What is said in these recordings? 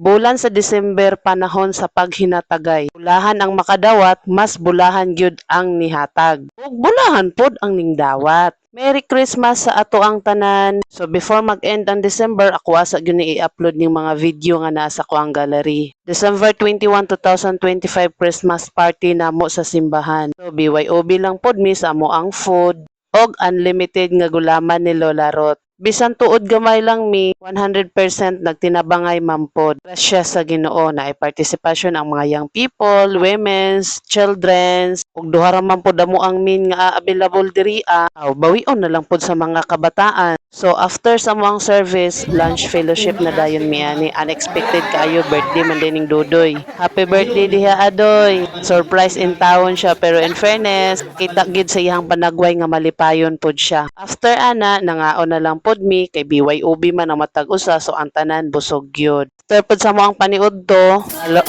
Bulan sa December panahon sa paghinatagay. Bulahan ang makadawat, mas bulahan gyud ang nihatag. Ug bulahan pod ang ningdawat. Merry Christmas sa ato ang tanan. So before mag-end ang December, ako asa gyud ni i-upload ning mga video nga nasa ko ang gallery. December 21, 2025 Christmas party namo sa simbahan. So BYOB lang pod mi sa amo ang food og unlimited nga gulaman ni Lola Rot. Bisan tuod gamay lang mi, 100% nagtinabangay mampod. Grasya sa Ginoo na ay partisipasyon ang mga young people, women's, children's, ug duha ra man pod damo ang min nga available diri bawion na lang pod sa mga kabataan. So after sa mga service, lunch fellowship na dayon mi ani. Unexpected kaayo birthday man din ning Dudoy. Happy birthday diha Adoy. Surprise in town siya pero in fairness, kita gid sa iyang panagway nga malipayon pod siya. After ana, nangaon na lang pod mi kay BYOB man ang matag usa so ang tanan busog gyud. After pod sa mo ang paniud to,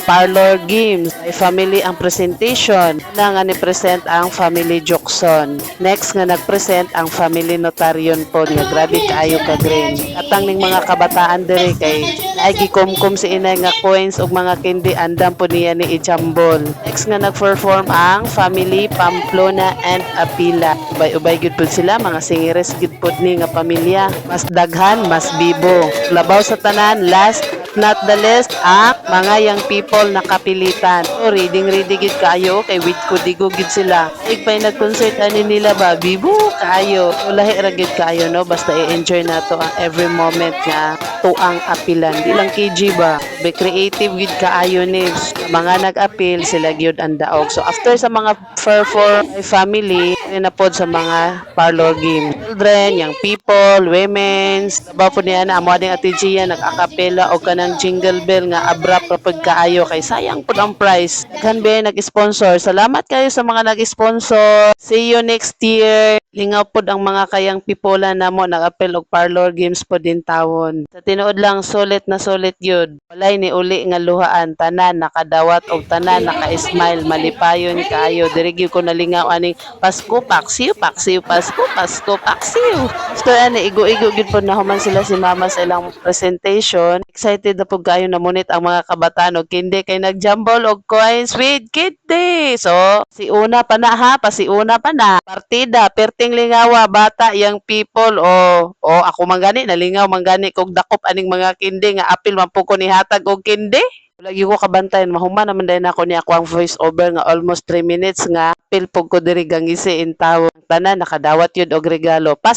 parlor games. Ay family ang presentation. Na nga ni present ang family Jokson. Next nga nagpresent ang family Notarion pod nga grabe kaayo ka green. Katang ning mga kabataan diri kay ay gikumkum si inay nga coins ug mga candy andam po niya ni i-jambol. Next nga nag-perform ang family Pamplona and Apila. Ubay-ubay gud pod sila mga singeres gud pod ni nga pamilya. Mas daghan, mas bibo. Labaw sa tanan, last not the least ang mga young people na kapilitan. So, reading gid kayo kay with kudigo gid sila. Ig pay nag-concert ani nila ba bibo kayo. So, lahi ra gid kayo no basta i-enjoy nato ang every moment nga tuang apilan. Di lang KG ba? Be creative gid kaayo ni mga nag-appeal sila gyud ang daog. So after sa mga perform family na pod sa mga parlor game. Children, young people, women's, ba po niya na amo ding Ate Gia nag-acapella og kanang jingle bell nga abra ra pod kaayo kay sayang pod ang price. Kanbe nag-sponsor. Salamat kayo sa mga nag-sponsor. See you next year. Lingaw pod ang mga kayang pipola namo nag-appel og parlor games pod din tawon. Sa tinuod lang sulit na sulit gyud. Walay ni uli nga luhaan tanan nakadawat og tanan naka-smile malipayon kaayo. Diri gyud ko nalingaw aning Pasko paksiw paksiw Pasko Pasko paksiw. So ani igo-igo gyud pod nahuman sila si mama sa ilang presentation. Excited na pod kayo namunit ang mga kabataan og kindi kay nagjambol og coins with kindi. So si una pa na ha, pasiuna pa na. Partida perting lingawa bata young people o ako mangani nalingaw mangani kog dakop aning mga kindi nga apil man po ko ni hatag og kindi. Lagi ko kabantayan mahuman naman dahil ako ni ako ang voice over nga almost 3 minutes nga apil po ko diri gangisi in tawo. Tanan nakadawat yun og regalo. Pas